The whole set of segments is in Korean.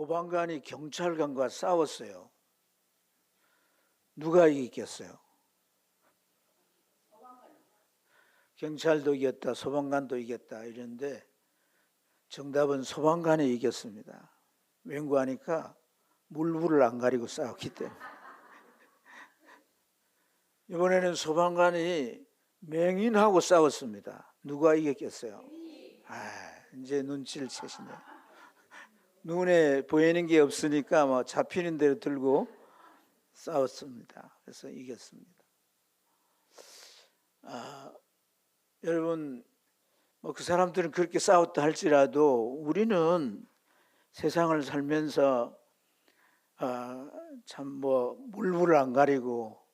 소방관이 경찰관과 싸웠어요. 누가 이겼겠어요? 경찰도 이겼다, 소방관도 이겼다 이런데 정답은 소방관이 이겼습니다. 왠고 하니까 물불을 안 가리고 싸웠기 때문에. 이번에는 소방관이 맹인하고 싸웠습니다. 누가 이겼겠어요? 이제 눈치를 채시네요. 눈에 보이는 게 없으니까 뭐 잡히는 대로 들고 싸웠습니다. 그래서 이겼습니다. 여러분, 뭐 그 사람들은 그렇게 싸웠다 할지라도 우리는 세상을 살면서 참 뭐 물불을 안 가리고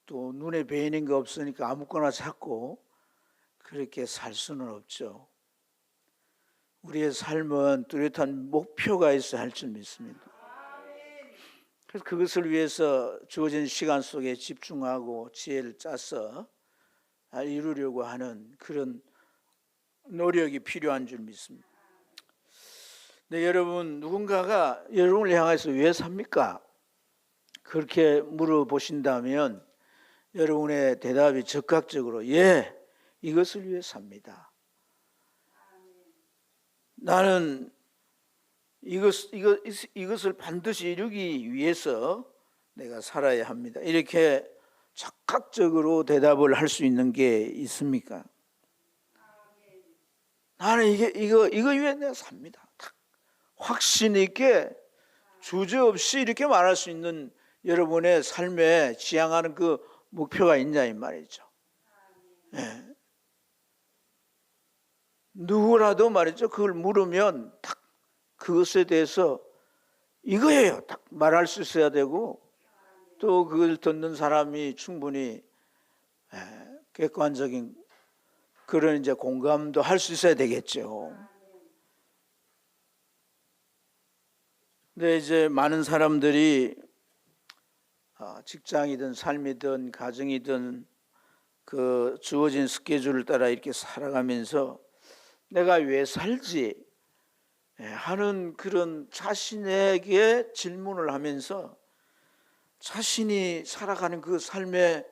또 눈에 보이는 거 없으니까 아무거나 찾고 그렇게 살 수는 없죠. 우리의 삶은 뚜렷한 목표가 있어야 할 줄 믿습니다. 그래서 그것을 위해서 주어진 시간 속에 집중하고 지혜를 짜서 이루려고 하는 그런 노력이 필요한 줄 믿습니다. 네, 여러분, 누군가가 여러분을 향해서 왜 삽니까? 그렇게 물어보신다면 여러분의 대답이 즉각적으로 예, 이것을 위해 삽니다. 나는 이것을 반드시 이루기 위해서 내가 살아야 합니다. 이렇게 즉각적으로 대답을 할 수 있는 게 있습니까? 나는 이거 위해 내가 삽니다. 확신 있게 주저없이 이렇게 말할 수 있는 여러분의 삶에 지향하는 그 목표가 있냐 이 말이죠. 네. 누구라도 말이죠. 그걸 물으면 딱 그것에 대해서 이거예요. 딱 말할 수 있어야 되고 또 그걸 듣는 사람이 충분히 객관적인 그런 이제 공감도 할 수 있어야 되겠죠. 근데 이제 많은 사람들이 직장이든 삶이든 가정이든 그 주어진 스케줄을 따라 이렇게 살아가면서 내가 왜 살지 하는 그런 자신에게 질문을 하면서 자신이 살아가는 그 삶에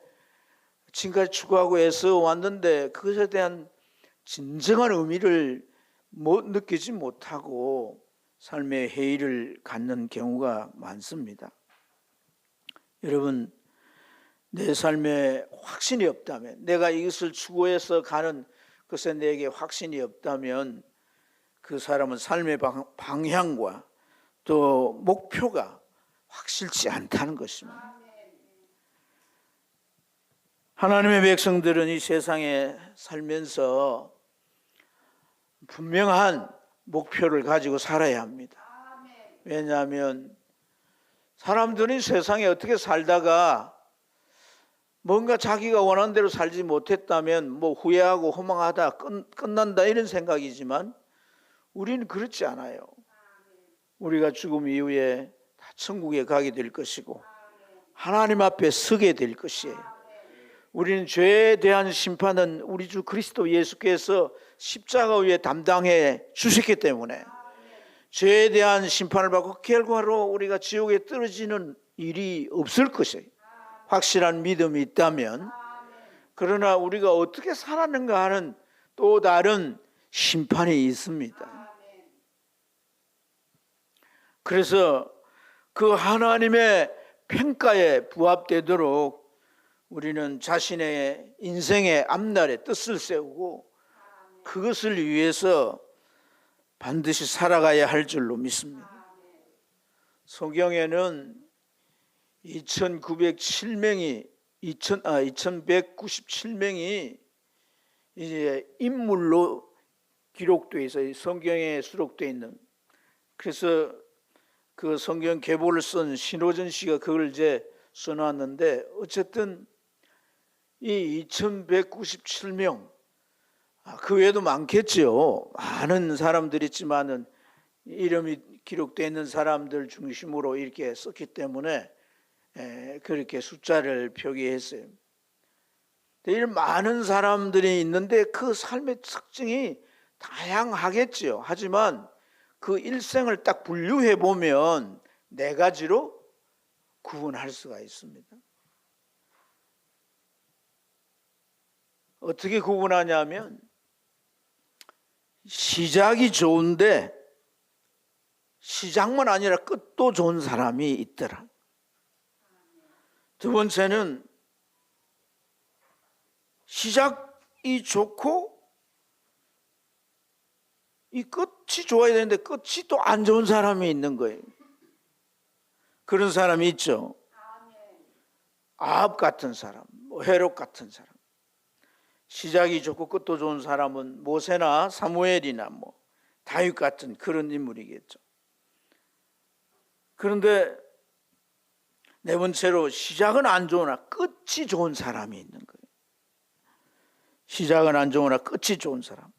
지금까지 추구하고 애써 왔는데 그것에 대한 진정한 의미를 느끼지 못하고 삶의 회의를 갖는 경우가 많습니다. 여러분, 내 삶에 확신이 없다면, 내가 이것을 추구해서 가는 것에 내게 확신이 없다면 그 사람은 삶의 방향과 또 목표가 확실치 않다는 것입니다. 하나님의 백성들은 이 세상에 살면서 분명한 목표를 가지고 살아야 합니다. 왜냐하면 사람들이 세상에 어떻게 살다가 뭔가 자기가 원하는 대로 살지 못했다면 뭐 후회하고 허망하다 끝난다 이런 생각이지만 우리는 그렇지 않아요. 우리가 죽음 이후에 다 천국에 가게 될 것이고 하나님 앞에 서게 될 것이에요. 우리는 죄에 대한 심판은 우리 주 그리스도 예수께서 십자가 위에 담당해 주셨기 때문에 죄에 대한 심판을 받고 결과로 우리가 지옥에 떨어지는 일이 없을 것이에요. 확실한 믿음이 있다면. 그러나 우리가 어떻게 살았는가 하는 또 다른 심판이 있습니다. 그래서 그 하나님의 평가에 부합되도록 우리는 자신의 인생의 앞날에 뜻을 세우고 그것을 위해서 반드시 살아가야 할 줄로 믿습니다. 성경에는 2197명이 이제 인물로 기록되어 있어요. 성경에 수록되어 있는. 그래서 그 성경 계보를 쓴 신호전 씨가 그걸 이제 써놨는데 어쨌든 이 2197명 그 외에도 많겠죠. 많은 사람들이 있지만은 이름이 기록되어 있는 사람들 중심으로 이렇게 썼기 때문에 그렇게 숫자를 표기했어요. 이런 많은 사람들이 있는데 그 삶의 특징이 다양하겠죠. 하지만 그 일생을 딱 분류해 보면 네 가지로 구분할 수가 있습니다. 어떻게 구분하냐면 시작이 좋은데 시작만 아니라 끝도 좋은 사람이 있더라. 두 번째는 시작이 좋고 이 끝이 좋아야 되는데 끝이 또 안 좋은 사람이 있는 거예요. 그런 사람이 있죠. 아합 같은 사람, 헤롯 같은 사람. 시작이 좋고 끝도 좋은 사람은 모세나 사무엘이나 다윗 같은 그런 인물이겠죠. 그런데 네 번째로 시작은 안 좋으나 끝이 좋은 사람이 있는 거예요. 시작은 안 좋으나 끝이 좋은 사람.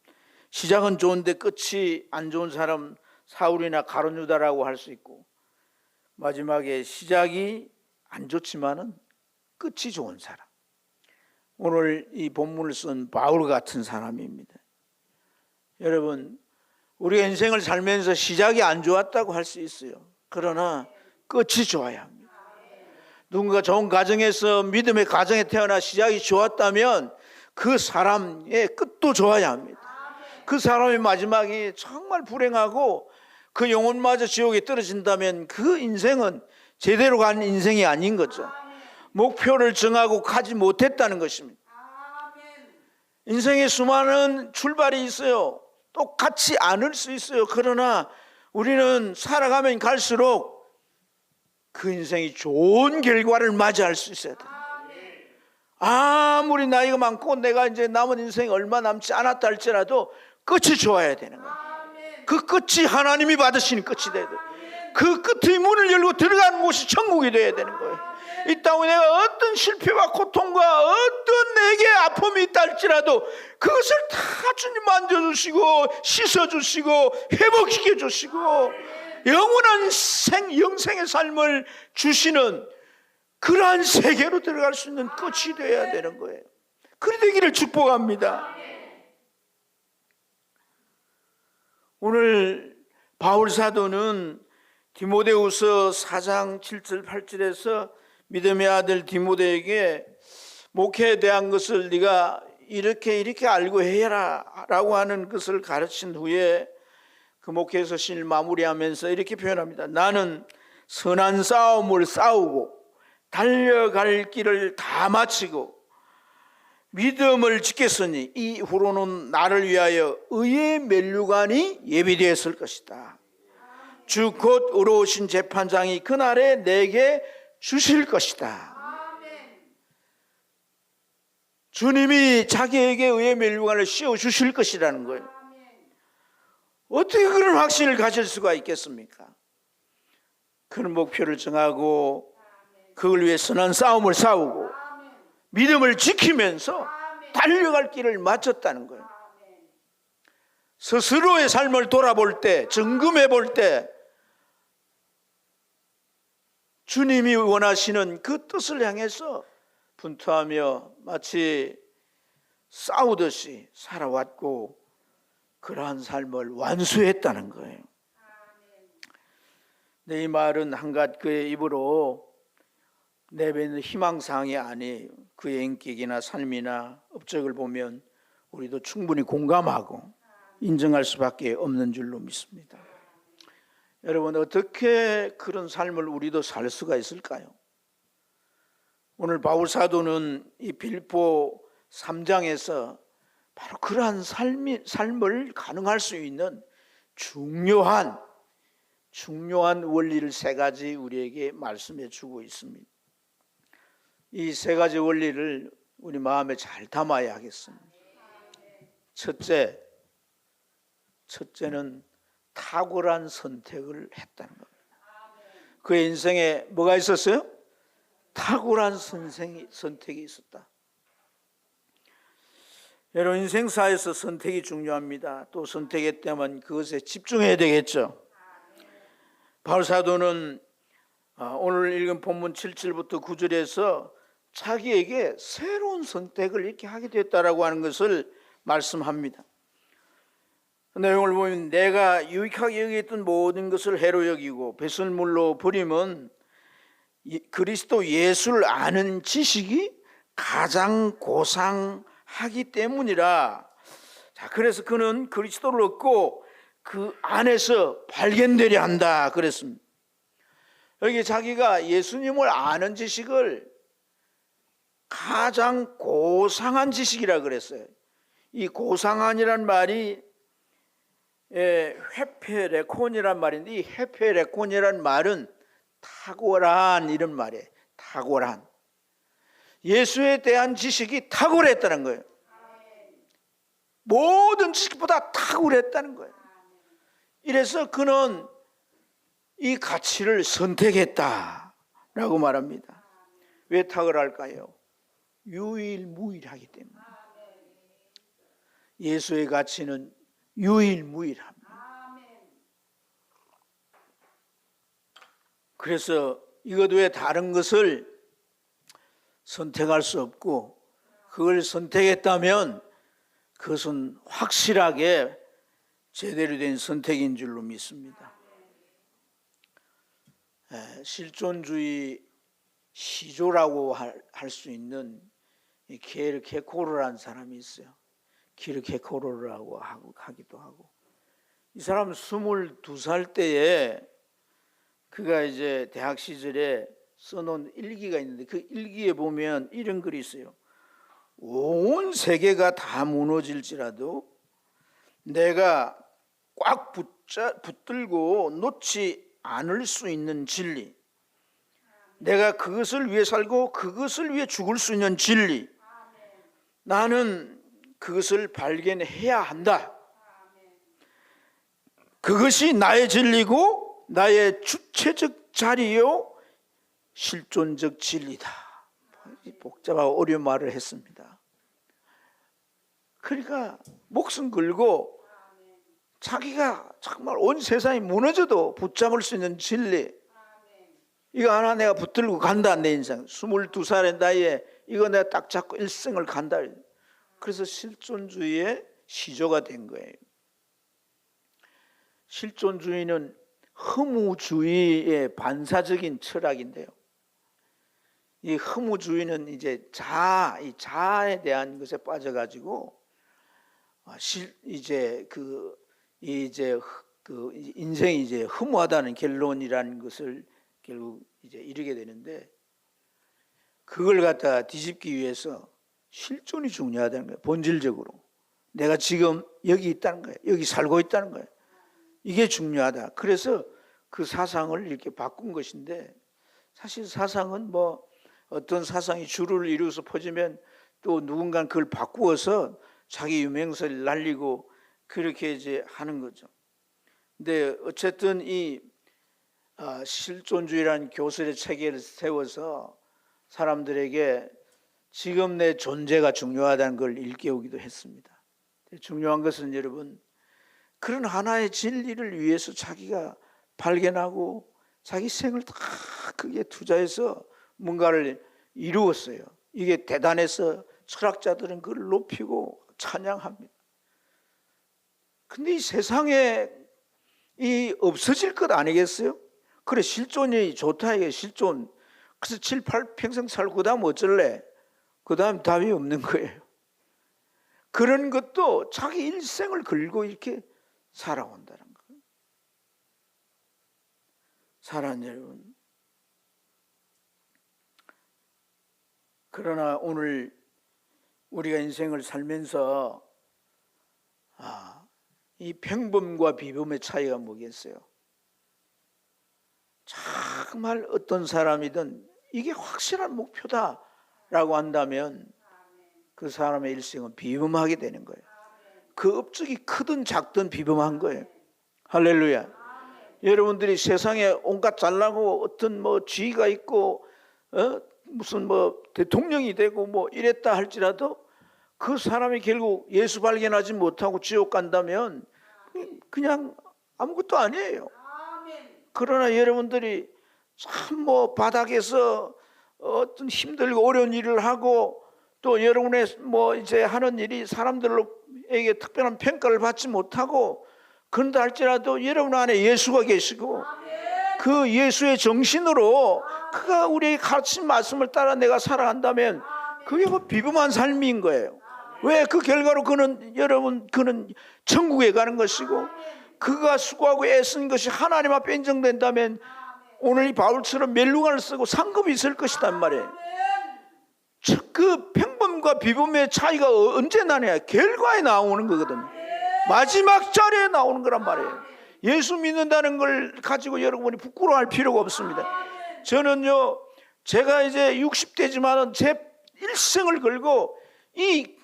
시작은 좋은데 끝이 안 좋은 사람, 사울이나 가룟 유다라고 할 수 있고, 마지막에 시작이 안 좋지만은 끝이 좋은 사람. 오늘 이 본문을 쓴 바울 같은 사람입니다. 여러분, 우리 인생을 살면서 시작이 안 좋았다고 할 수 있어요. 그러나 끝이 좋아야 합니다. 누군가 좋은 가정에서 믿음의 가정에 태어나 시작이 좋았다면 그 사람의 끝도 좋아야 합니다. 그 사람의 마지막이 정말 불행하고 그 영혼마저 지옥에 떨어진다면 그 인생은 제대로 간 인생이 아닌 거죠. 목표를 정하고 가지 못했다는 것입니다. 인생에 수많은 출발이 있어요. 똑같지 않을 수 있어요. 그러나 우리는 살아가면 갈수록 그 인생이 좋은 결과를 맞이할 수 있어야 돼요. 아무리 나이가 많고 내가 이제 남은 인생이 얼마 남지 않았다 할지라도 끝이 좋아야 되는 거예요. 그 끝이 하나님이 받으시는 끝이 돼야 돼요. 그 끝의 문을 열고 들어가는 곳이 천국이 돼야 되는 거예요. 이 땅에 내가 어떤 실패와 고통과 어떤 내게 아픔이 있다 할지라도 그것을 다 주님 만져주시고 씻어주시고 회복시켜주시고 영원한 영생의 삶을 주시는 그러한 세계로 들어갈 수 있는 끝이 되어야 되는 거예요. 그리 되기를 축복합니다. 오늘 바울 사도는 디모데후서 4장 7절 8절에서 믿음의 아들 디모데에게 목회에 대한 것을 네가 이렇게 알고 해라 라고 하는 것을 가르친 후에 그 목회 서신을 마무리하면서 이렇게 표현합니다. 나는 선한 싸움을 싸우고 달려갈 길을 다 마치고 믿음을 지켰으니 이후로는 나를 위하여 의의 면류관이 예비되었을 것이다. 주 곧 의로우신 재판장이 그날에 내게 주실 것이다. 주님이 자기에게 의의 면류관을 씌워 주실 것이라는 거예요. 어떻게 그런 확신을 가질 수가 있겠습니까? 그런 목표를 정하고 그걸 위해 선한 싸움을 싸우고 믿음을 지키면서 달려갈 길을 마쳤다는 거예요. 스스로의 삶을 돌아볼 때, 점검해 볼 때 주님이 원하시는 그 뜻을 향해서 분투하며 마치 싸우듯이 살아왔고 그러한 삶을 완수했다는 거예요. 이 말은 한갓 그의 입으로 내뱉는 희망사항이 아니에요. 그의 인격이나 삶이나 업적을 보면 우리도 충분히 공감하고 인정할 수밖에 없는 줄로 믿습니다. 여러분, 어떻게 그런 삶을 우리도 살 수가 있을까요? 오늘 바울 사도는 이 빌립보 3장에서 바로 그러한 삶을 가능할 수 있는 중요한 원리를 세 가지 우리에게 말씀해 주고 있습니다. 이 세 가지 원리를 우리 마음에 잘 담아야 하겠습니다. 첫째는 탁월한 선택을 했다는 겁니다. 그의 인생에 뭐가 있었어요? 탁월한 선택이 있었다. 여러분, 인생사에서 선택이 중요합니다. 또 선택했다면 그것에 집중해야 되겠죠. 바울 사도는 오늘 읽은 본문 7절부터 9절에서 자기에게 새로운 선택을 이렇게 하게 됐다라고 하는 것을 말씀합니다. 내용을 보면 내가 유익하게 여겼던 모든 것을 해로 여기고 배설물로 버림은 그리스도 예수를 아는 지식이 가장 고상하기 때문이라. 자, 그래서 그는 그리스도를 얻고 그 안에서 발견되려 한다 그랬습니다. 여기 자기가 예수님을 아는 지식을 가장 고상한 지식이라 그랬어요. 이 고상한이란 말이 헤페레콘이란 말인데, 이 헤페레콘이란 말은 탁월한 이런 말이에요. 탁월한. 예수에 대한 지식이 탁월했다는 거예요. 모든 지식보다 탁월했다는 거예요. 이래서 그는 이 가치를 선택했다라고 말합니다. 왜 탁월할까요? 유일무이하기 때문에. 예수의 가치는 유일무이합니다. 그래서 이것 외에 다른 것을 선택할 수 없고, 그걸 선택했다면 그것은 확실하게 제대로 된 선택인 줄로 믿습니다. 실존주의 시조라고 할 수 있는 키르케고르라는 사람이 있어요. 키르케고르라고 하기도 하고. 이 사람은 22살 때에 그가 이제 대학 시절에 써놓은 일기가 있는데, 그 일기에 보면 이런 글이 있어요. 온 세계가 다 무너질지라도 내가 꽉 붙들고 놓지 않을 수 있는 진리, 내가 그것을 위해 살고 그것을 위해 죽을 수 있는 진리, 나는 그것을 발견해야 한다. 그것이 나의 진리고 나의 주체적 자리요 실존적 진리다. 복잡하고 어려운 말을 했습니다. 그러니까 목숨 걸고 자기가 정말 온 세상이 무너져도 붙잡을 수 있는 진리, 이거 하나 내가 붙들고 간다. 내 인생 22살의 나이에 이거 내가 딱 잡고 일생을 간다. 그래서 실존주의의 시조가 된 거예요. 실존주의는 허무주의의 반사적인 철학인데요. 이 허무주의는 이제 이 자아에 대한 것에 빠져가지고 이제 그 인생이 이제 허무하다는 결론이라는 것을 결국 이제 이르게 되는데, 그걸 갖다가 뒤집기 위해서 실존이 중요하다는 거예요. 본질적으로 내가 지금 여기 있다는 거예요. 여기 살고 있다는 거예요. 이게 중요하다. 그래서 그 사상을 이렇게 바꾼 것인데, 사실 사상은 뭐 어떤 사상이 주를 이루어서 퍼지면 또 누군가는 그걸 바꾸어서 자기 유명세를 날리고 그렇게 이제 하는 거죠. 근데 어쨌든 이 실존주의라는 교설의 체계를 세워서 사람들에게 지금 내 존재가 중요하다는 걸 일깨우기도 했습니다. 중요한 것은 여러분, 그런 하나의 진리를 위해서 자기가 발견하고 자기 생을 다 그게 투자해서 뭔가를 이루었어요. 이게 대단해서 철학자들은 그걸 높이고 찬양합니다. 근데 이 세상에 이 없어질 것 아니겠어요? 그래, 실존이 좋다. 이게 실존. 그래서 7, 8 평생 살고 그 다음 어쩔래? 그 다음 답이 없는 거예요. 그런 것도 자기 일생을 걸고 이렇게 살아온다는 거예요. 사랑하는 여러분, 그러나 오늘 우리가 인생을 살면서 이 평범과 비범의 차이가 뭐겠어요? 정말 어떤 사람이든 이게 확실한 목표다라고 한다면 그 사람의 일생은 비범하게 되는 거예요. 그 업적이 크든 작든 비범한 거예요. 할렐루야. 여러분들이 세상에 온갖 잘나고 어떤 뭐 지위가 있고 무슨 뭐 대통령이 되고 뭐 이랬다 할지라도 그 사람이 결국 예수 발견하지 못하고 지옥 간다면 그냥 아무것도 아니에요. 그러나 여러분들이 참 뭐 바닥에서 어떤 힘들고 어려운 일을 하고 또 여러분의 뭐 이제 하는 일이 사람들에게 특별한 평가를 받지 못하고, 그런다 할지라도 여러분 안에 예수가 계시고 그 예수의 정신으로 그가 우리에게 가르친 말씀을 따라 내가 살아간다면 그게 뭐 비범한 삶인 거예요. 왜? 그 결과로 그는 천국에 가는 것이고, 그가 수고하고 애쓴 것이 하나님 앞에 인정된다면 오늘 이 바울처럼 멸류관을 쓰고 상급이 있을 것이단 말이에요. 그 평범과 비범의 차이가 언제 나냐? 결과에 나오는 거거든요. 마지막 자리에 나오는 거란 말이에요. 예수 믿는다는 걸 가지고 여러분이 부끄러워할 필요가 없습니다. 저는요, 제가 이제 60대지만은 제 일생을 걸고 이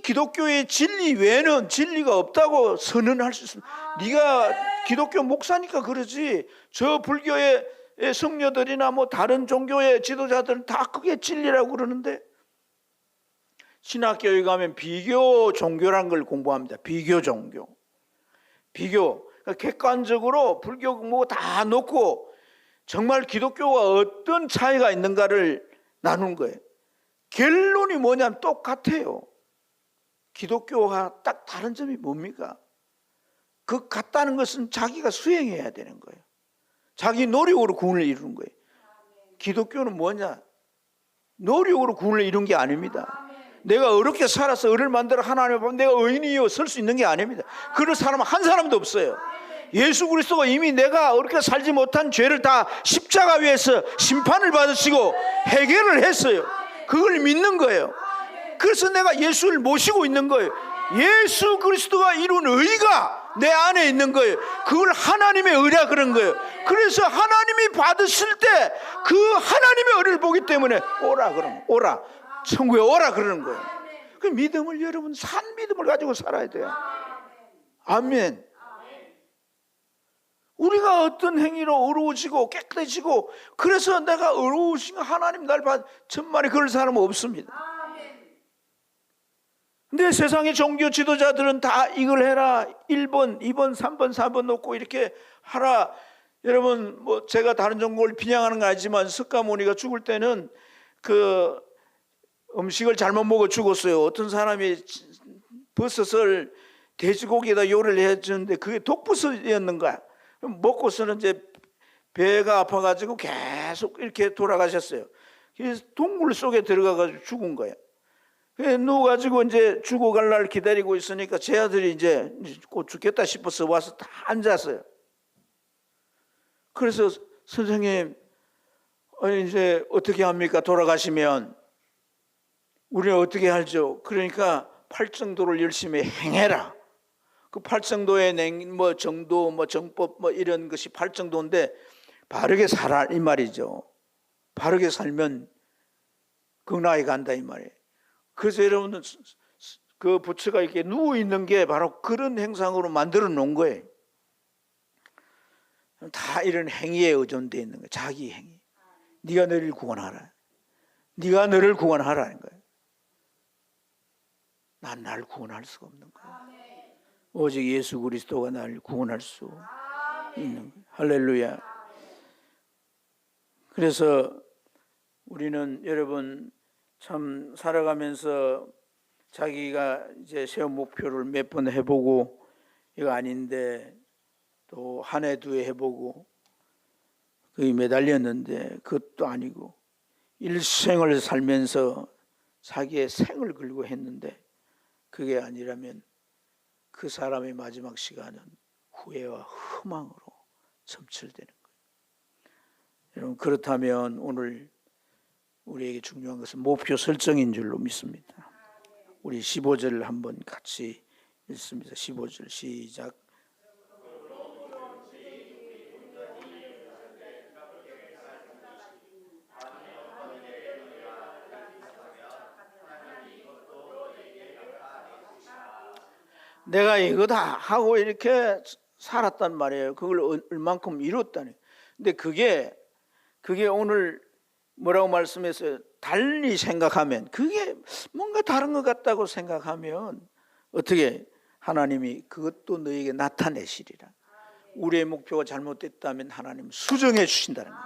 기독교의 진리 외에는 진리가 없다고 선언할 수 있습니다. 네가 기독교 목사니까 그러지, 저 불교의 성녀들이나 뭐 다른 종교의 지도자들은 다 그게 진리라고 그러는데, 신학교에 가면 비교 종교라는 걸 공부합니다. 비교 종교. 비교. 그러니까 객관적으로 불교 뭐 다 놓고 정말 기독교와 어떤 차이가 있는가를 나누는 거예요. 결론이 뭐냐면 똑같아요. 기독교와 딱 다른 점이 뭡니까? 그 같다는 것은 자기가 수행해야 되는 거예요. 자기 노력으로 구원을 이루는 거예요. 기독교는 뭐냐? 노력으로 구원을 이룬 게 아닙니다. 내가 어렵게 살아서 을을 만들어 하나님 앞에 내가 의인이요 설 수 있는 게 아닙니다. 그럴 사람은 한 사람도 없어요. 예수 그리스도가 이미 내가 어렵게 살지 못한 죄를 다 십자가 위에서 심판을 받으시고 해결을 했어요. 그걸 믿는 거예요. 그래서 내가 예수를 모시고 있는 거예요. 예수 그리스도가 이룬 의가 내 안에 있는 거예요. 그걸 하나님의 의라 그런 거예요. 그래서 하나님이 받으실 때 그 하나님의 의를 보기 때문에 오라 그러면 오라, 천국에 오라 그러는 거예요. 그 믿음을 여러분 산 믿음을 가지고 살아야 돼요. 아멘. 우리가 어떤 행위로 어려워지고 깨끗해지고 그래서 내가 어려우신 하나님 날 받 천만에 그럴 사람은 없습니다. 근데 세상의 종교 지도자들은 다 이걸 해라, 1번, 2번, 3번, 4번 놓고 이렇게 하라. 여러분 뭐 제가 다른 종교를 비난하는 건 아니지만 석가모니가 죽을 때는 그 음식을 잘못 먹어 죽었어요. 어떤 사람이 버섯을 돼지고기에다 요리를 해주는데 그게 독버섯이었는 거야. 먹고서는 이제 배가 아파가지고 계속 이렇게 돌아가셨어요. 그래서 동굴 속에 들어가가지고 죽은 거예요. 누워가지고 이제 죽어갈 날 기다리고 있으니까 제 아들이 이제 곧 죽겠다 싶어서 와서 다 앉았어요. 그래서 선생님, 이제 어떻게 합니까? 돌아가시면 우리는 어떻게 할죠? 그러니까 팔정도를 열심히 행해라. 그 팔정도의 뭐 정도, 뭐 정법, 뭐 이런 것이 팔정도인데 바르게 살아 이 말이죠. 바르게 살면 극락에 간다 이 말이에요. 그래서 여러분은 그 부처가 이렇게 누워 있는 게 바로 그런 행상으로 만들어 놓은 거예요. 다 이런 행위에 의존되어 있는 거예요. 자기 행위. 네가 너를 구원하라. 네가 너를 구원하라는 거예요. 난 나를 구원할 수가 없는 거예요. 오직 예수 그리스도가 나를 구원할 수 있는 거예요. 할렐루야. 그래서 우리는 여러분 참 살아가면서 자기가 이제 세운 목표를 몇 번 해보고 이거 아닌데 또 한 해 두 해 해보고 거기 매달렸는데 그것도 아니고 일생을 살면서 자기의 생을 걸고 했는데 그게 아니라면 그 사람의 마지막 시간은 후회와 허망으로 점철되는 거예요. 여러분 그렇다면 오늘 우리에게 중요한 것은 목표 설정인 줄로 믿습니다. 우리 15절을 한번 같이 읽습니다. 15절 시작. 내가 이거 다 하고 이렇게 살았단 말이에요. 그걸 얼만큼 이뤘다니. 근데 그게 오늘 뭐라고 말씀했어요? 달리 생각하면, 그게 뭔가 다른 것 같다고 생각하면 어떻게 하나님이 그것도 너에게 나타내시리라. 우리의 목표가 잘못됐다면 하나님 수정해 주신다는 거예요.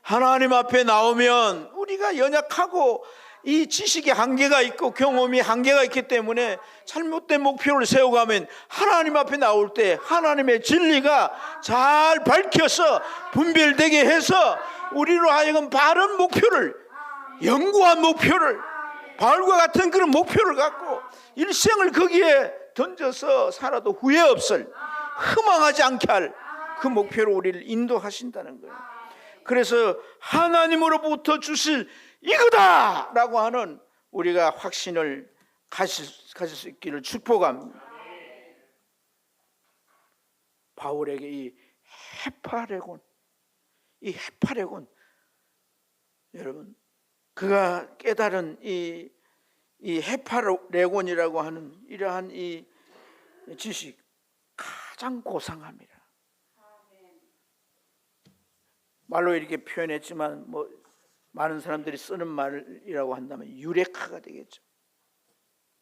하나님 앞에 나오면 우리가 연약하고 이 지식의 한계가 있고 경험이 한계가 있기 때문에 잘못된 목표를 세워가면 하나님 앞에 나올 때 하나님의 진리가 잘 밝혀서 분별되게 해서 우리로 하여금 바른 목표를, 영구한 목표를, 바울과 같은 그런 목표를 갖고 일생을 거기에 던져서 살아도 후회 없을, 허망하지 않게 할 그 목표로 우리를 인도하신다는 거예요. 그래서 하나님으로부터 주실 이거다 라고 하는 우리가 확신을 가질 수 있기를 축복합니다. 바울에게 이 헤파레곤, 여러분, 그가 깨달은 이 헤파레곤이라고 하는 이러한 이 지식 가장 고상합니다. 말로 이렇게 표현했지만 많은 사람들이 쓰는 말이라고 한다면 유레카가 되겠죠.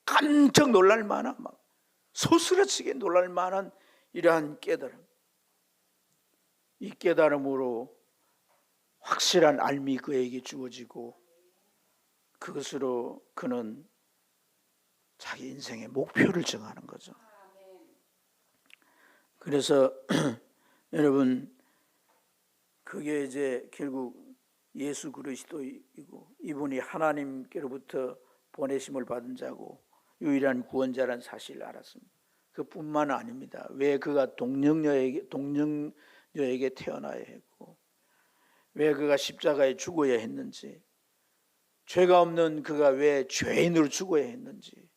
깜짝 놀랄 만한, 소스라치게 놀랄 만한 이러한 깨달음. 이 깨달음으로 확실한 알미 그에게 주어지고 그것으로 그는 자기 인생의 목표를 정하는 거죠. 그래서 여러분, 그게 이제 결국 예수 그리스도이고 이분이 하나님께로부터 보내심을 받은 자고 유일한 구원자라는 사실을 알았습니다. 그뿐만 아닙니다. 왜 그가 동정녀에게 태어나야 했고 왜 그가 십자가에 죽어야 했는지, 죄가 없는 그가 왜 죄인으로 죽어야 했는지,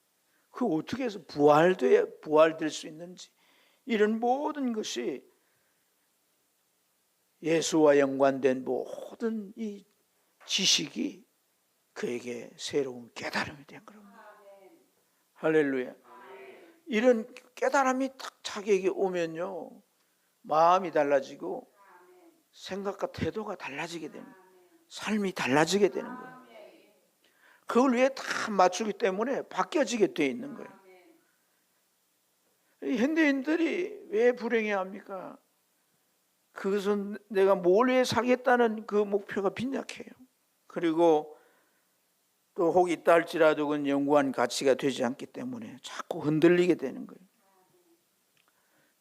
그 어떻게 해서 부활될 수 있는지, 이런 모든 것이 예수와 연관된 모든 이 지식이 그에게 새로운 깨달음이 된 겁니다. 할렐루야. 이런 깨달음이 딱 자기에게 오면요, 마음이 달라지고 생각과 태도가 달라지게 되는 거예요. 삶이 달라지게 되는 거예요. 그걸 위해 다 맞추기 때문에 바뀌어지게 되어 있는 거예요. 현대인들이 왜 불행해합니까? 그것은 내가 뭘 위해 살겠다는 그 목표가 빈약해요. 그리고 또 혹 있다 할지라도 그건 영구한 가치가 되지 않기 때문에 자꾸 흔들리게 되는 거예요.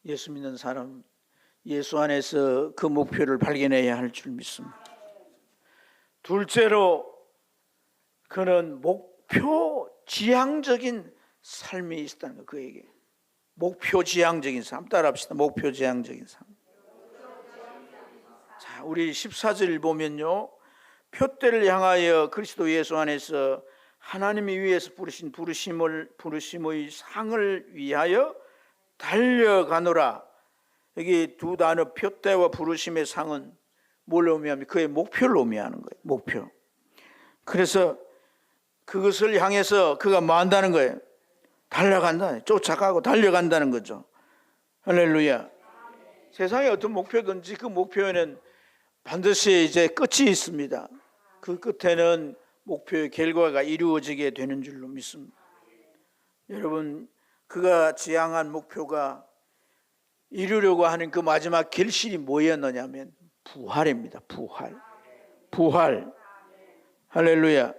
예수 믿는 사람, 예수 안에서 그 목표를 발견해야 할 줄 믿습니다. 둘째로, 그는 목표 지향적인 삶이 있었다는 거예요. 그에게 목표 지향적인 삶, 따라합시다. 목표 지향적인 삶. 자, 우리 14절 보면요, 표대를 향하여 그리스도 예수 안에서 하나님이 위에서 부르신 부르심의 상을 위하여 달려가노라. 여기 두 단어 표대와 부르심의 상은 뭘 의미하면 그의 목표를 의미하는 거예요. 목표. 그래서 그것을 향해서 그가 뭐 한다는 거예요? 달려간다. 쫓아가고 달려간다는 거죠. 할렐루야. 세상에 어떤 목표든지 그 목표에는 반드시 이제 끝이 있습니다. 그 끝에는 목표의 결과가 이루어지게 되는 줄로 믿습니다. 여러분, 그가 지향한 목표가 이루려고 하는 그 마지막 결실이 뭐였느냐면 부활입니다. 부활. 할렐루야.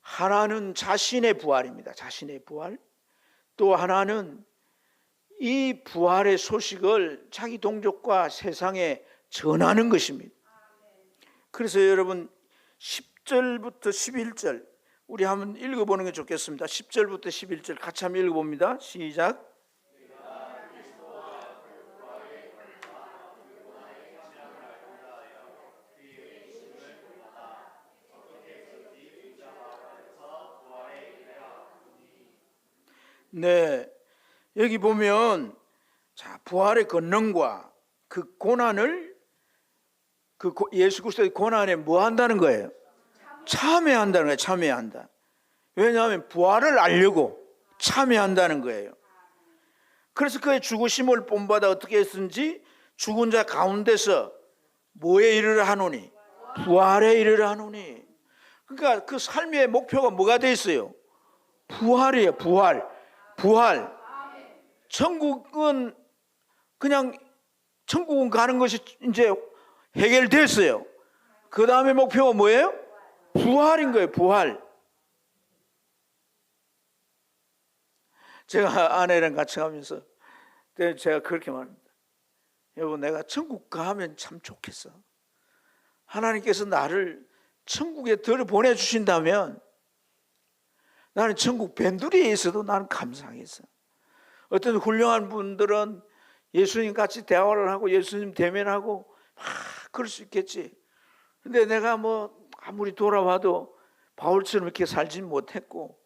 하나는 자신의 부활입니다. 자신의 부활. 또 하나는 이 부활의 소식을 자기 동족과 세상에 전하는 것입니다. 그래서 여러분 10절부터 11절 우리 한번 읽어보는 게 좋겠습니다. 10절부터 11절 같이 한번 읽어봅니다. 시작. 네, 여기 보면 자, 부활의 권능과 그 고난을 그 예수 그리스도의 고난에 뭐 한다는 거예요? 참여한다는 거예요. 참여한다. 왜냐하면 부활을 알려고 참여한다는 거예요. 그래서 그의 죽으심을 본받아 어떻게 했는지 죽은 자 가운데서 뭐에 이르러 하노니? 부활에 이르러 하노니. 그러니까 그 삶의 목표가 뭐가 돼 있어요? 부활이에요. 부활. 천국은 그냥 천국은 가는 것이 이제 해결됐어요. 그 다음에 목표가 뭐예요? 부활인 거예요. 부활. 제가 아내랑 같이 가면서 제가 그렇게 말합니다. 여보, 내가 천국 가면 참 좋겠어. 하나님께서 나를 천국에 들여보내주신다면 나는 천국 밴두리에 있어도 나는 감사하겠어. 어떤 훌륭한 분들은 예수님 같이 대화를 하고 예수님 대면하고 막 그럴 수 있겠지. 근데 내가 뭐 아무리 돌아봐도 바울처럼 이렇게 살진 못했고,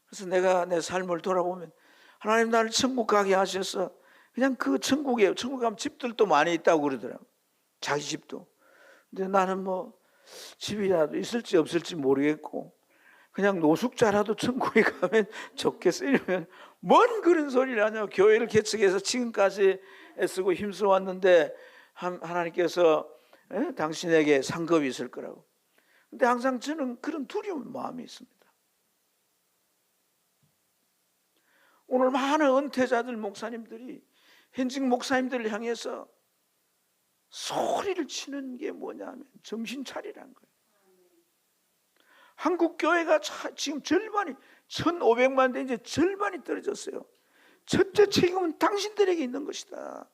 그래서 내가 내 삶을 돌아보면 하나님 나를 천국 가게 하셔서 그냥 그 천국에, 천국 가면 집들도 많이 있다고 그러더라고. 자기 집도. 근데 나는 뭐 집이라도 있을지 없을지 모르겠고 그냥 노숙자라도 천국에 가면 좋겠어. 이러면 뭔 그런 소리를 하냐. 교회를 개척해서 지금까지 애쓰고 힘써 왔는데 하나님께서 당신에게 상급이 있을 거라고. 근데 항상 저는 그런 두려운 마음이 있습니다. 오늘 많은 은퇴자들 목사님들이 현직 목사님들을 향해서 소리를 치는 게 뭐냐면 정신 차리라는 거예요. 한국 교회가 지금 절반이 1,500만 대 이제 절반이 떨어졌어요. 첫째 책임은 당신들에게 있는 것이다.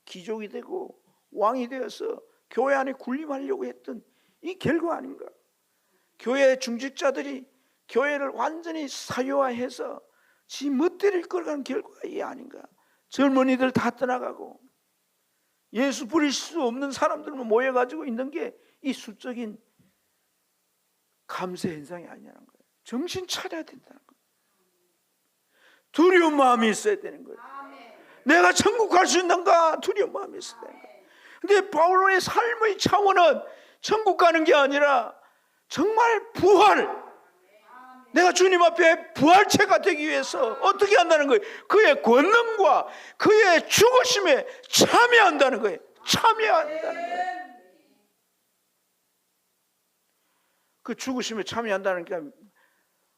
귀족이 되고 왕이 되어서 교회 안에 군림하려고 했던 이 결과 아닌가? 교회 중직자들이 교회를 완전히 사유화해서 지 멋대로 끌어가는 결과가 이 아닌가? 젊은이들 다 떠나가고 예수 부릴 수 없는 사람들만 모여가지고 있는 게 이 수적인 감세 현상이 아니냐는 거예요. 정신 차려야 된다는 거예요. 두려운 마음이 있어야 되는 거예요. 내가 천국 갈 수 있는가? 두려운 마음이 있어야 되는 거예요. 근데 바울의 삶의 차원은 천국 가는 게 아니라 정말 부활, 내가 주님 앞에 부활체가 되기 위해서 어떻게 한다는 거예요? 그의 권능과 그의 죽으심에 참여한다는 거예요. 참여한다는 거예요. 그 죽으심에 참여한다는 게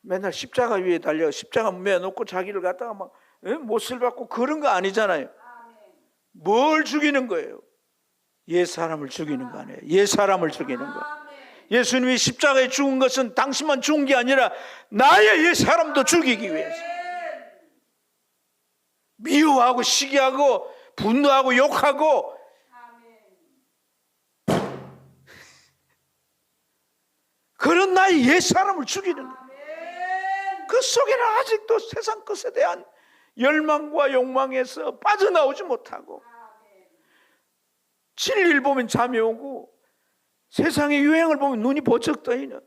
맨날 십자가 위에 달려 십자가 매놓고 자기를 갖다가 막 못을 받고 그런 거 아니잖아요. 뭘 죽이는 거예요? 옛 사람을 죽이는 거 아니에요. 옛 사람을 죽이는 거. 예수님이 십자가에 죽은 것은 당신만 죽은 게 아니라 나의 옛 사람도 죽이기 위해서. 미워하고 시기하고 분노하고 욕하고 그런 나의 옛 사람을 죽이는 거예요. 그 속에는 아직도 세상 것에 대한 열망과 욕망에서 빠져나오지 못하고 진리를 보면 잠이 오고 세상의 유행을 보면 눈이 번쩍 떠있는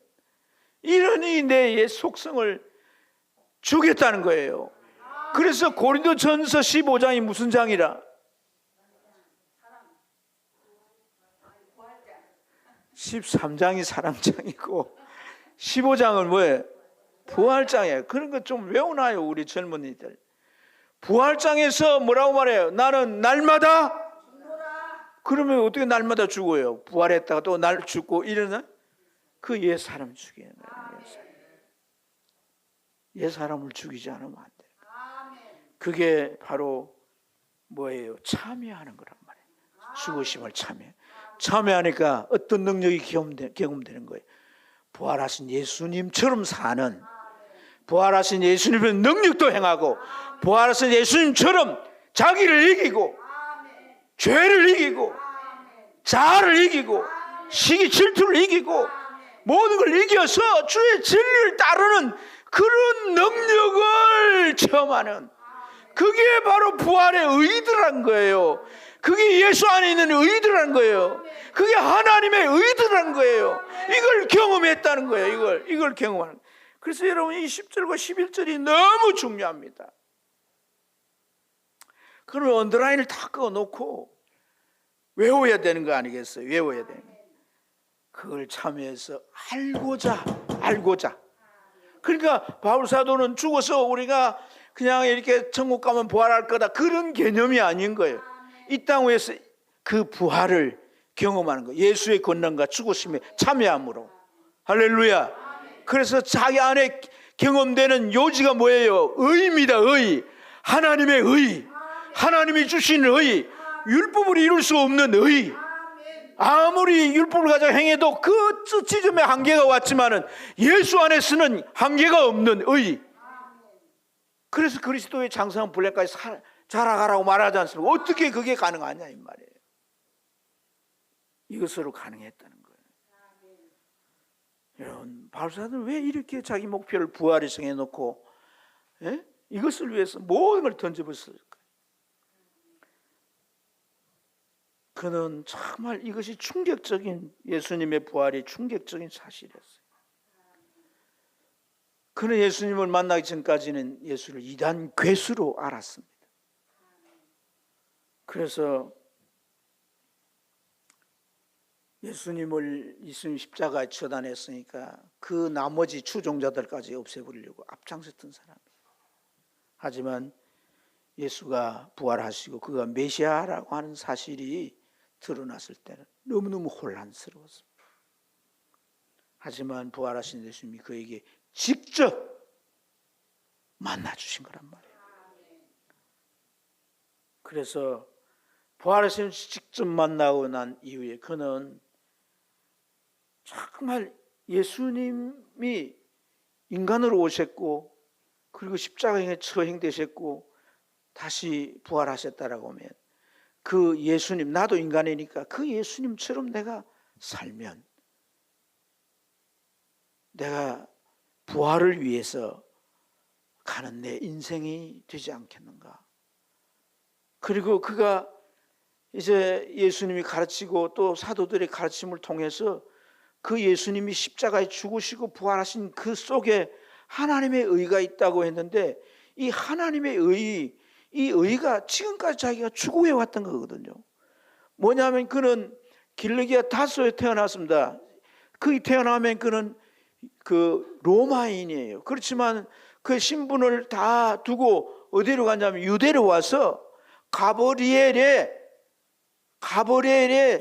이러니 내 옛 속성을 죽였다는 거예요. 그래서 고린도전서 15장이 무슨 장이라? 13장이 사랑장이고 15장은 뭐예요? 부활장이에요. 그런 거 좀 외우나요 우리 젊은이들. 부활장에서 뭐라고 말해요? 나는 날마다, 그러면 어떻게 날마다 죽어요? 부활했다가 또 날 죽고 이러나? 그 옛 사람 죽이는 거예요. 옛 사람을 죽이지 않으면 안 돼요. 그게 바로 뭐예요? 참여하는 거란 말이에요. 죽으심을 참여하니까 어떤 능력이 경험되는 거예요? 부활하신 예수님처럼 사는, 부활하신 예수님의 능력도 행하고 부활하신 예수님처럼 자기를 이기고 죄를 이기고 자아를 이기고 시기 질투를 이기고 모든 걸 이겨서 주의 진리를 따르는 그런 능력을 체험하는, 그게 바로 부활의 의의들한 거예요. 그게 예수 안에 있는 의의들한 거예요. 그게 하나님의 의의들한 거예요. 이걸 경험했다는 거예요. 이걸 경험하는 거예요. 그래서 여러분 이 10절과 11절이 너무 중요합니다. 그러면 언더라인을 다 꺼놓고 외워야 되는 거 아니겠어요? 외워야 되는 거. 그걸 참여해서 알고자. 그러니까 바울 사도는 죽어서 우리가 그냥 이렇게 천국 가면 부활할 거다 그런 개념이 아닌 거예요. 이 땅 위에서 그 부활을 경험하는 거예요. 예수의 권능과 죽으심에 참여함으로. 할렐루야. 그래서 자기 안에 경험되는 요지가 뭐예요? 의입니다. 의. 하나님의 의. 하나님이 주신 의. 율법으로 이룰 수 없는 의. 아무리 율법을 가지고 행해도 그 지점에 한계가 왔지만은 예수 안에서는 한계가 없는 의. 그래서 그리스도의 장성한 분량까지 자라가라고 말하지 않습니까? 어떻게 그게 가능하냐 이 말이에요. 이것으로 가능했다는 거예요. 여러분, 바울사도는 왜 이렇게 자기 목표를 부활에 정해놓고 이것을 위해서 모든 걸 던져버렸을까요? 그는 정말 이것이 충격적인, 예수님의 부활이 충격적인 사실이었어요. 그는 예수님을 만나기 전까지는 예수를 이단 괴수로 알았습니다. 그래서 예수님 십자가에 처단했으니까 그 나머지 추종자들까지 없애버리려고 앞장섰던 사람이에요. 하지만 예수가 부활하시고 그가 메시아라고 하는 사실이 드러났을 때는 너무너무 혼란스러웠습니다. 하지만 부활하신 예수님이 그에게 직접 만나주신 거란 말이에요. 그래서 부활하신 직접 만나고 난 이후에 그는 정말 예수님이 인간으로 오셨고 그리고 십자가에 처형되셨고 다시 부활하셨다라고 하면 그 예수님, 나도 인간이니까 그 예수님처럼 내가 살면 내가 부활을 위해서 가는 내 인생이 되지 않겠는가. 그리고 그가 이제 예수님이 가르치고 또 사도들의 가르침을 통해서 그 예수님이 십자가에 죽으시고 부활하신 그 속에 하나님의 의가 있다고 했는데 이 하나님의 의, 이 의가 지금까지 자기가 추구해 왔던 거거든요. 뭐냐면 그는 길르기아 다소에 태어났습니다. 그 태어나면 그는 그 로마인이에요. 그렇지만 그 신분을 다 두고 어디로 갔냐면 유대로 와서 가브리엘의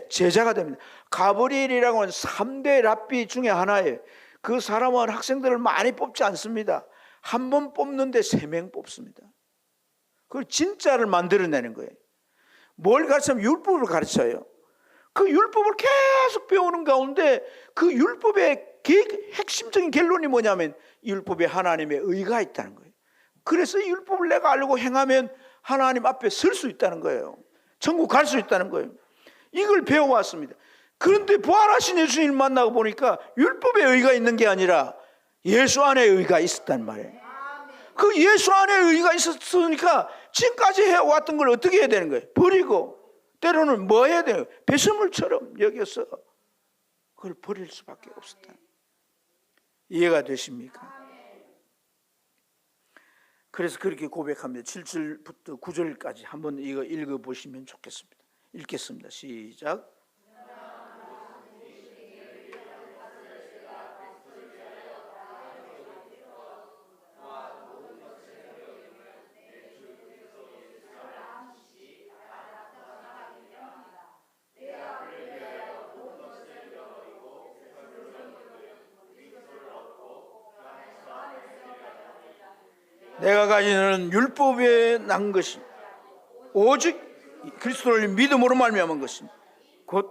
제자가 됩니다. 가브리엘이라고 하는 3대 랍비 중에 하나예요. 그 사람은 학생들을 많이 뽑지 않습니다. 한 번 뽑는데 3명 뽑습니다. 그걸 진짜를 만들어내는 거예요. 뭘 가르치면 율법을 가르쳐요. 그 율법을 계속 배우는 가운데 그 율법의 핵심적인 결론이 뭐냐면 율법에 하나님의 의가 있다는 거예요. 그래서 이 율법을 내가 알고 행하면 하나님 앞에 설 수 있다는 거예요. 천국 갈 수 있다는 거예요. 이걸 배워왔습니다. 그런데 부활하신 예수님을 만나고 보니까 율법의 의가 있는 게 아니라 예수 안에 의가 있었단 말이에요. 그 예수 안에 의가 있었으니까 지금까지 해왔던 걸 어떻게 해야 되는 거예요? 버리고 때로는 뭐 해야 돼요? 배설물처럼 여겨서 그걸 버릴 수밖에 없었다. 이해가 되십니까? 그래서 그렇게 고백합니다. 7절부터 9절까지 한번 이거 읽어보시면 좋겠습니다. 읽겠습니다. 시작. 내가 가지는 율법에 난 것이 오직 그리스도를 믿음으로 말미암은 것이 곧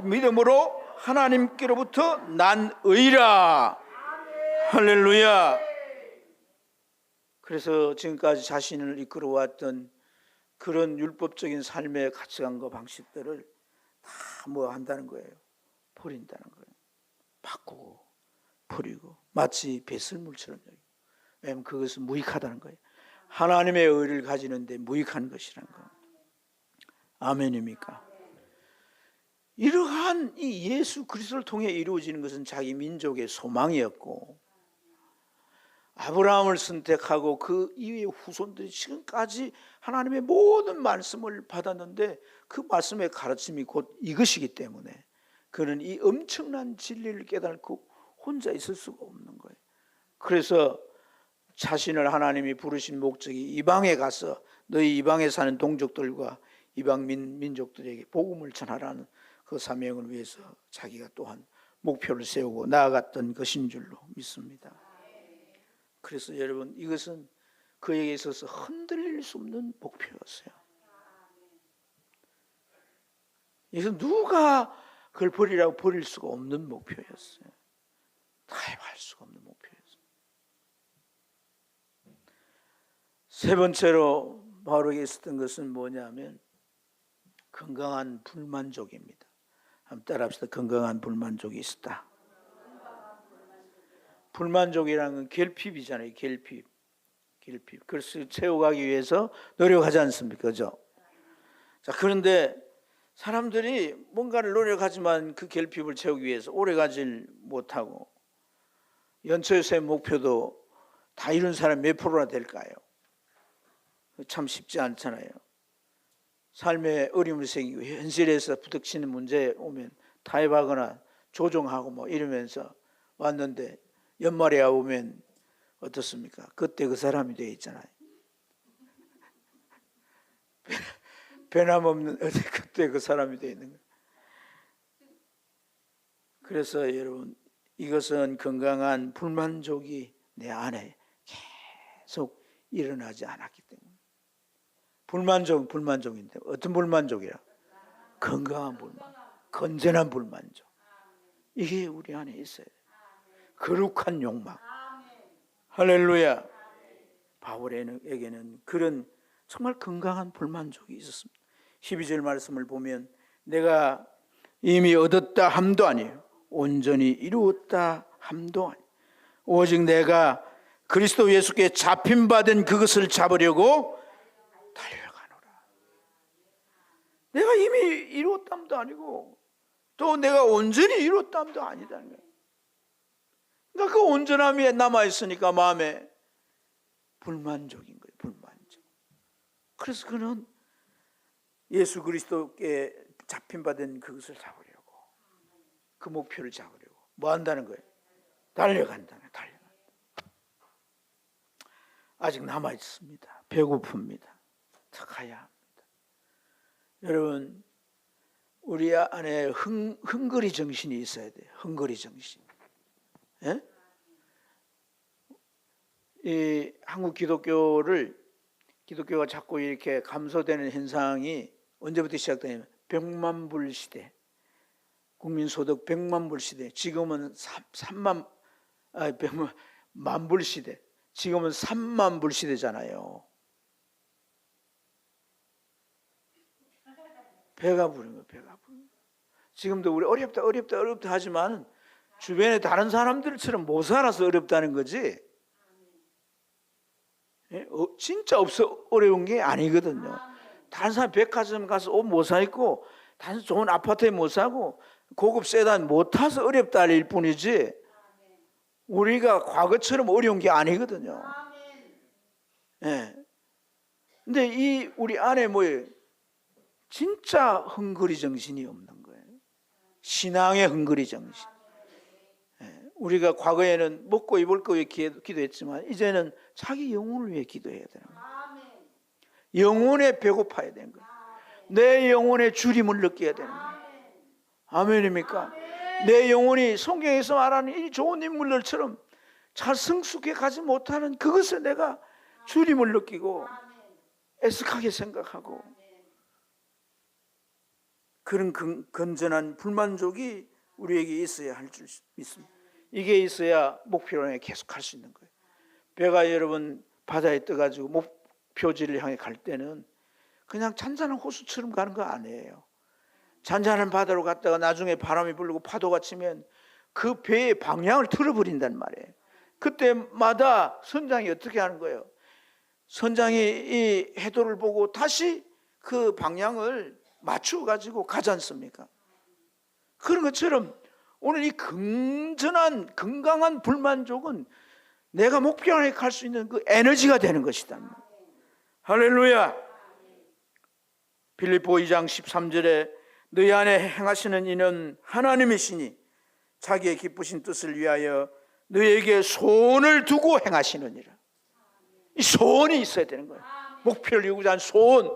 믿음으로 하나님께로부터 난 의라. 할렐루야. 그래서 지금까지 자신을 이끌어왔던 그런 율법적인 삶의 가치관과 방식들을 다 뭐 한다는 거예요? 버린다는 거예요. 바꾸고 버리고 마치 배설물처럼 여기고. 왜냐하면 그것은 무익하다는 거예요. 하나님의 의를 가지는데 무익한 것이라는 거예요. 아멘입니까? 이러한 이 예수 그리스도를 통해 이루어지는 것은 자기 민족의 소망이었고 아브라함을 선택하고 그 이후의 후손들이 지금까지 하나님의 모든 말씀을 받았는데 그 말씀의 가르침이 곧 이것이기 때문에 그는 이 엄청난 진리를 깨닫고 혼자 있을 수가 없는 거예요. 그래서 자신을 하나님이 부르신 목적이 이방에 가서 너희 이방에 사는 동족들과 이방 민족들에게 복음을 전하라는 그 사명을 위해서 자기가 또한 목표를 세우고 나아갔던 것인 줄로 믿습니다. 그래서 여러분 이것은 그에게 있어서 흔들릴 수 없는 목표였어요. 이것은 누가 그걸 버리라고 버릴 수가 없는 목표였어요. 타협할 수가 없는 목표였어요. 세 번째로 바울에게 있었던 것은 뭐냐면 건강한 불만족입니다. 한번 따라합시다. 건강한 불만족이 있었다. 불만족이라는 건 결핍이잖아요. 결핍. 그래서 채워가기 위해서 노력하지 않습니까? 그죠? 자, 그런데 사람들이 뭔가를 노력하지만 그 결핍을 채우기 위해서 오래 가질 못하고 연초에서의 목표도 다 이룬 사람 몇 프로나 될까요? 참 쉽지 않잖아요. 삶에 어려움을 생기고 현실에서 부닥치는 문제 오면 타협하거나 조정하고 뭐 이러면서 왔는데 연말에 오면 어떻습니까? 그때 그 사람이 되어 있잖아요. 변함없는 그때 그 사람이 되어 있는 거예요. 그래서 여러분, 이것은 건강한 불만족이 내 안에 계속 일어나지 않았기 때문에. 불만족은 불만족인데 어떤 불만족이라? 건강한 불만, 건전한 불만족. 이게 우리 안에 있어요. 거룩한 욕망. 할렐루야. 바울에게는 그런 정말 건강한 불만족이 있었습니다. 12절 말씀을 보면 내가 이미 얻었다 함도 아니에요. 온전히 이루었다 함도 아니에요. 오직 내가 그리스도 예수께 잡힌받은 그것을 잡으려고 달려가노라. 내가 이미 이루었담도 아니고 또 내가 온전히 이루었담도 아니다는 거예요. 그러니까 그 온전함이 남아있으니까 마음에 불만족인 거예요. 불만족. 그래서 그는 예수 그리스도께 잡힌받은 그것을 잡으려고, 그 목표를 잡으려고 뭐 한다는 거예요? 달려간다는 거예요. 달려간다. 아직 남아있습니다. 배고픕니다. 더 가야 합니다. 여러분, 우리 안에 헝거리 정신이 있어야 돼요. 헝거리 정신. 예? 이 한국 기독교가 자꾸 이렇게 감소되는 현상이 언제부터 시작되냐면 100만 불 시대, 국민소득 100만 불 시대, 지금은 100만 불 시대, 지금은 3만 불 시대잖아요. 배가 부른 거예요. 배가 부른 거예요. 지금도 우리 어렵다 하지만 주변에 다른 사람들처럼 못 살아서 어렵다는 거지, 진짜 어려운 게 아니거든요. 다른 사람 백화점 가서 옷 못 사 입고, 다른 좋은 아파트에 못 사고, 고급 세단 못 타서 어렵다 일 뿐이지, 우리가 과거처럼 어려운 게 아니거든요. 예. 근데 이 우리 안에 뭐예요? 진짜 헝거리 정신이 없는 거예요. 신앙의 헝거리 정신. 우리가 과거에는 먹고 입을 거 위해 기도했지만 이제는 자기 영혼을 위해 기도해야 되는 거예요. 영혼에 배고파야 되는 거예요. 내 영혼의 주림을 느껴야 되는 거예요. 아멘입니까? 내 영혼이 성경에서 말하는 이 좋은 인물들처럼 잘 성숙해 가지 못하는 그것을 내가 주림을 느끼고 애석하게 생각하고, 그런 건전한 불만족이 우리에게 있어야 할 줄 믿습니다. 이게 있어야 목표를 계속 할 수 있는 거예요. 배가 여러분 바다에 떠가지고 목표지를 향해 갈 때는 그냥 잔잔한 호수처럼 가는 거 아니에요. 잔잔한 바다로 갔다가 나중에 바람이 불고 파도가 치면 그 배의 방향을 틀어버린단 말이에요. 그때마다 선장이 어떻게 하는 거예요? 선장이 이 해도를 보고 다시 그 방향을 맞추어 가지고 가지 않습니까? 그런 것처럼 오늘 이 건강한 불만족은 내가 목표에 갈 수 있는 그 에너지가 되는 것이다. 할렐루야. 빌립보 2장 13절에 너희 안에 행하시는 이는 하나님이시니 자기의 기쁘신 뜻을 위하여 너희에게 소원을 두고 행하시느니라. 이 소원이 있어야 되는 거예요. 목표를 이루고자 하는 소원,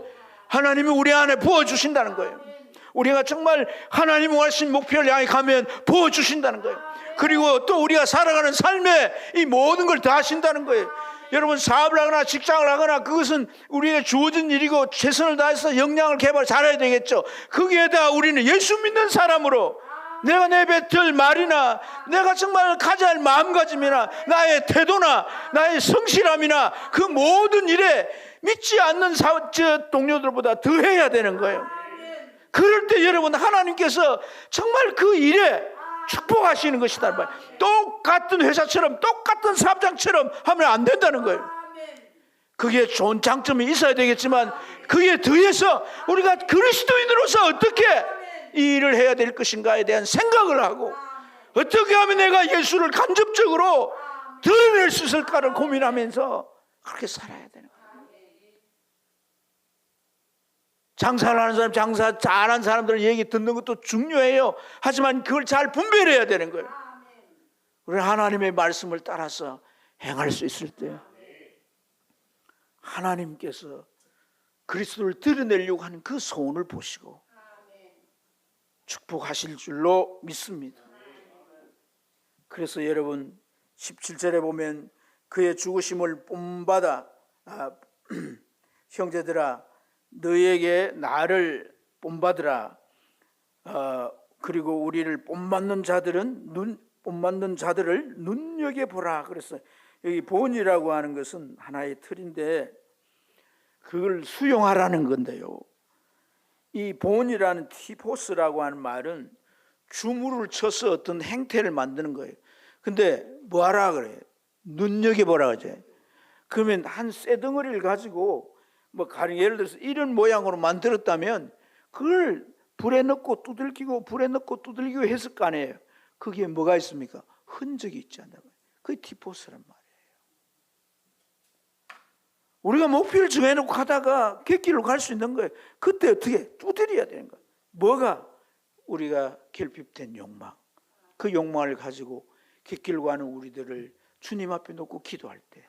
하나님이 우리 안에 부어주신다는 거예요. 우리가 정말 하나님 원하신 목표를 향해 가면 부어주신다는 거예요. 그리고 또 우리가 살아가는 삶에 이 모든 걸 다 하신다는 거예요. 여러분 사업을 하거나 직장을 하거나 그것은 우리에게 주어진 일이고 최선을 다해서 역량을 개발 잘해야 되겠죠. 거기에다 우리는 예수 믿는 사람으로 내가 내뱉을 말이나 내가 정말 가져야 할 마음가짐이나 나의 태도나 나의 성실함이나 그 모든 일에 믿지 않는 동료들보다 더해야 되는 거예요. 그럴 때 여러분 하나님께서 정말 그 일에 축복하시는 것이다. 똑같은 회사처럼 똑같은 사업장처럼 하면 안 된다는 거예요. 그게 좋은 장점이 있어야 되겠지만 그에 더해서 우리가 그리스도인으로서 어떻게 이 일을 해야 될 것인가에 대한 생각을 하고 어떻게 하면 내가 예수를 간접적으로 드러낼 수 있을까를 고민하면서 그렇게 살아야 되는 거예요. 장사를 하는 사람, 장사 잘하는 사람들 얘기 듣는 것도 중요해요. 하지만 그걸 잘 분별해야 되는 거예요. 우리는 하나님의 말씀을 따라서 행할 수 있을 때 하나님께서 그리스도를 드러내려고 하는 그 소원을 보시고 축복하실 줄로 믿습니다. 그래서 여러분 17절에 보면 그의 죽으심을 본받아 형제들아 너희에게 나를 본받으라. 그리고 우리를 본받는 자들을 눈여겨보라. 그래서 여기 본이라고 하는 것은 하나의 틀인데 그걸 수용하라는 건데요. 이 본이라는 티포스라고 하는 말은 주물을 쳐서 어떤 행태를 만드는 거예요. 근데 뭐하라 그래요? 눈여겨보라 그러죠. 그러면 한 쇠덩어리를 가지고 예를 들어서 이런 모양으로 만들었다면 그걸 불에 넣고 두들기고 불에 넣고 두들기고 했을 거 아니에요. 거기에 뭐가 있습니까? 흔적이 있지 않나요? 그게 티포스란 말이에요. 우리가 목표를 정해놓고 하다가 객길로 갈 수 있는 거예요. 그때 어떻게 두드려야 되는 거예요. 뭐가? 우리가 결핍된 욕망. 그 욕망을 가지고 객길로 가는 우리들을 주님 앞에 놓고 기도할 때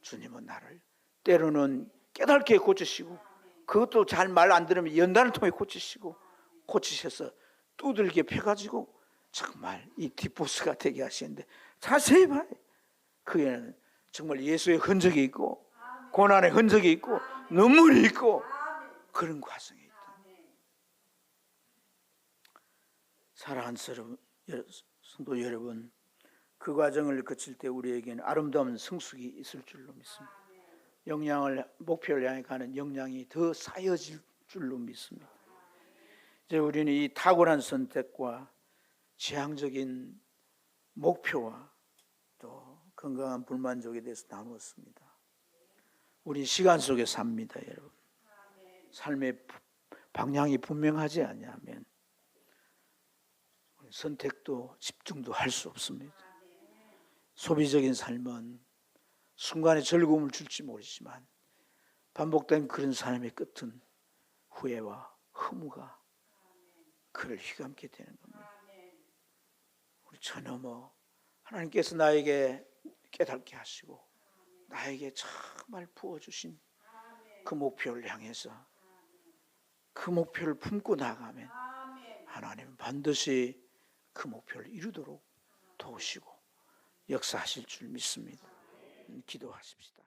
주님은 나를 때로는 깨닫게 고치시고 그것도 잘 말 안 들으면 연단을 통해 고치셔서 두들겨 펴가지고 정말 이 뒷보스가 되게 하시는데 자세히 봐요. 그에는 정말 예수의 흔적이 있고 고난의 흔적이 있고 눈물이 있고 그런 과정이 있다. 사랑하는 성도 여러분, 그 과정을 거칠 때 우리에게는 아름다운 성숙이 있을 줄로 믿습니다. 목표를 향해 가는 역량이 더 쌓여질 줄로 믿습니다. 이제 우리는 이 탁월한 선택과 지향적인 목표와 또 건강한 불만족에 대해서 나누었습니다. 우리 시간 속에 삽니다, 여러분. 삶의 방향이 분명하지 않으면 선택도 집중도 할 수 없습니다. 소비적인 삶은 순간의 즐거움을 줄지 모르지만 반복된 그런 삶의 끝은 후회와 허무가 그를 휘감게 되는 겁니다. 우리 저 넘어 하나님께서 나에게 깨닫게 하시고 나에게 정말 부어주신 그 목표를 향해서 그 목표를 품고 나가면 하나님은 반드시 그 목표를 이루도록 도우시고 역사하실 줄 믿습니다. 기도하십시다.